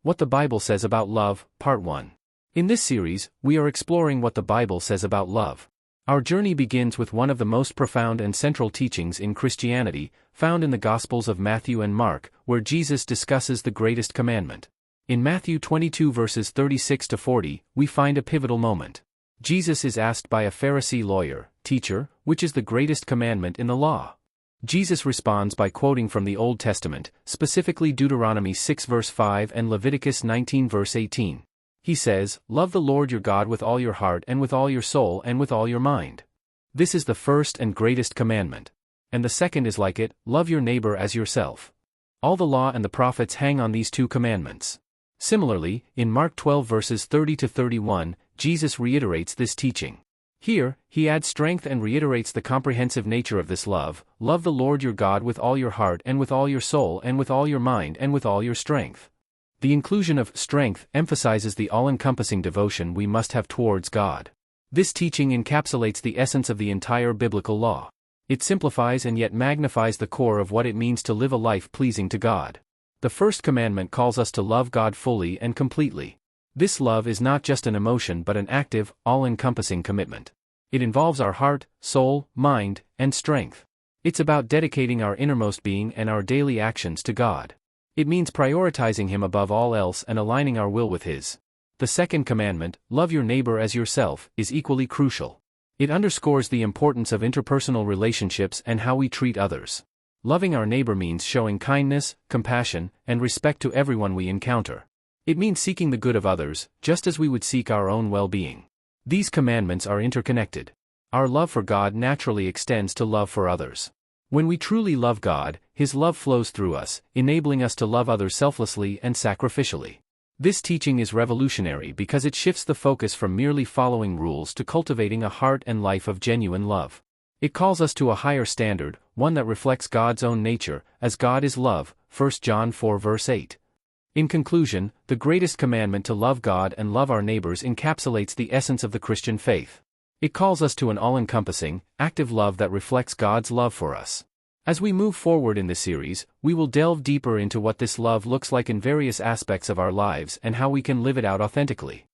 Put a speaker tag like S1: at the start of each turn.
S1: What the Bible Says About Love, Part 1. In this series, we are exploring what the Bible says about love. Our journey begins with one of the most profound and central teachings in Christianity, found in the Gospels of Matthew and Mark, where Jesus discusses the greatest commandment. In Matthew 22 verses 36 to 40, we find a pivotal moment. Jesus is asked by a Pharisee lawyer, "Teacher, which is the greatest commandment in the law?" Jesus responds by quoting from the Old Testament, specifically Deuteronomy 6 verse 5 and Leviticus 19 verse 18. He says, "Love the Lord your God with all your heart and with all your soul and with all your mind." This is the first and greatest commandment. And the second is like it, love your neighbor as yourself. All the law and the prophets hang on these two commandments. Similarly, in Mark 12 verses 30 to 31, Jesus reiterates this teaching. Here, he adds strength and reiterates the comprehensive nature of this love: love the Lord your God with all your heart and with all your soul and with all your mind and with all your strength. The inclusion of strength emphasizes the all-encompassing devotion we must have towards God. This teaching encapsulates the essence of the entire biblical law. It simplifies and yet magnifies the core of what it means to live a life pleasing to God. The first commandment calls us to love God fully and completely. This love is not just an emotion but an active, all-encompassing commitment. It involves our heart, soul, mind, and strength. It's about dedicating our innermost being and our daily actions to God. It means prioritizing Him above all else and aligning our will with His. The second commandment, love your neighbor as yourself, is equally crucial. It underscores the importance of interpersonal relationships and how we treat others. Loving our neighbor means showing kindness, compassion, and respect to everyone we encounter. It means seeking the good of others, just as we would seek our own well-being. These commandments are interconnected. Our love for God naturally extends to love for others. When we truly love God, His love flows through us, enabling us to love others selflessly and sacrificially. This teaching is revolutionary because it shifts the focus from merely following rules to cultivating a heart and life of genuine love. It calls us to a higher standard, one that reflects God's own nature, as God is love, 1 John 4 verse 8. In conclusion, the greatest commandment to love God and love our neighbors encapsulates the essence of the Christian faith. It calls us to an all-encompassing, active love that reflects God's love for us. As we move forward in this series, we will delve deeper into what this love looks like in various aspects of our lives and how we can live it out authentically.